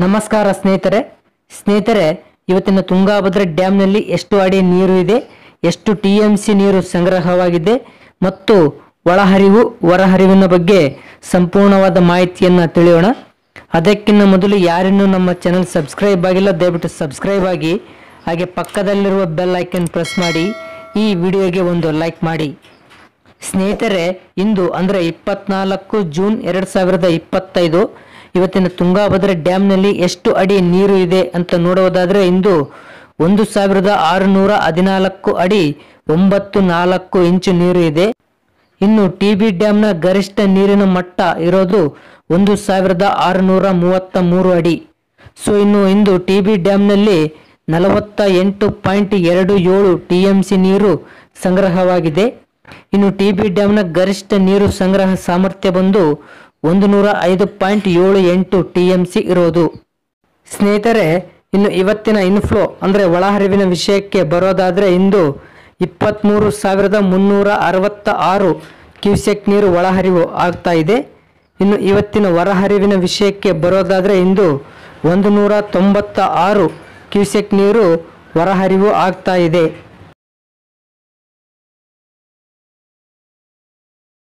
ನಮಸ್ಕಾರ ಸ್ನೇಹಿತರೆ ಇವತ್ತಿನ ತುಂಗಾಭದ್ರಾ ಡ್ಯಾಮ್ನಲ್ಲಿ ಎಷ್ಟು ಅಡಿ ನೀರು ಇದೆ, ಎಷ್ಟು ಟಿಎಂಸಿ ನೀರು ಸಂಗ್ರಹವಾಗಿದೆ ಮತ್ತು ಒಳಹರಿವು ಹೊರಹರಿವಿನ ಬಗ್ಗೆ ಸಂಪೂರ್ಣವಾದ ಮಾಹಿತಿಯನ್ನು ತಿಳಿಯೋಣ. ಅದಕ್ಕಿಂತ ಮೊದಲು ಯಾರಿನ್ನೂ ನಮ್ಮ ಚಾನೆಲ್ ಸಬ್ಸ್ಕ್ರೈಬ್ ಆಗಿಲ್ಲ ದಯವಿಟ್ಟು ಸಬ್ಸ್ಕ್ರೈಬ್ ಆಗಿ, ಹಾಗೆ ಪಕ್ಕದಲ್ಲಿರುವ ಬೆಲ್ ಐಕನ್ ಪ್ರೆಸ್ ಮಾಡಿ, ಈ ವಿಡಿಯೋಗೆ ಒಂದು ಲೈಕ್ ಮಾಡಿ. ಸ್ನೇಹಿತರೆ, ಇಂದು ಅಂದರೆ 24 ಜೂನ್ 2025 ಇವತ್ತಿನ ತುಂಗಾಭದ್ರಾ ಡ್ಯಾಮ್ನಲ್ಲಿ ಎಷ್ಟು ಅಡಿ ನೀರು ಇದೆ ಅಂತ ನೋಡುವುದಾದರೆ ಇಂದು 1614 ಅಡಿ 94 ಇಂಚು ನೀರು ಇದೆ. ಇನ್ನು ಟಿಬಿ ಡ್ಯಾಮ್ನ ಗರಿಷ್ಠ ನೀರಿನ ಮಟ್ಟ ಇರೋದು 1633 ಅಡಿ. ಸೊ ಇಂದು ಟಿಬಿ ಡ್ಯಾಮ್ನಲ್ಲಿ 48.27 ಟಿಎಂಸಿ ನೀರು ಸಂಗ್ರಹವಾಗಿದೆ. ಇನ್ನು ಟಿಬಿ ಡ್ಯಾಮ್ನ ಗರಿಷ್ಠ ನೀರು ಸಂಗ್ರಹ ಸಾಮರ್ಥ್ಯ ಬಂದು 105.78 ಟಿಎಂಸಿ ಇರೋದು. ಸ್ನೇಹಿತರೆ, ಇನ್ನು ಇವತ್ತಿನ ಇನ್ಫ್ಲೋ ಅಂದರೆ ಒಳಹರಿವಿನ ವಿಷಯಕ್ಕೆ ಬರೋದಾದರೆ ಇಂದು 23,366 ಕ್ಯೂಸೆಕ್ ನೀರು ಒಳಹರಿವು ಆಗ್ತಾ ಇದೆ. ಇನ್ನು ಇವತ್ತಿನ ಹೊರಹರಿವಿನ ವಿಷಯಕ್ಕೆ ಬರೋದಾದರೆ ಇಂದು 196 ಕ್ಯೂಸೆಕ್ ನೀರು ಹೊರಹರಿವು ಆಗ್ತಾ ಇದೆ.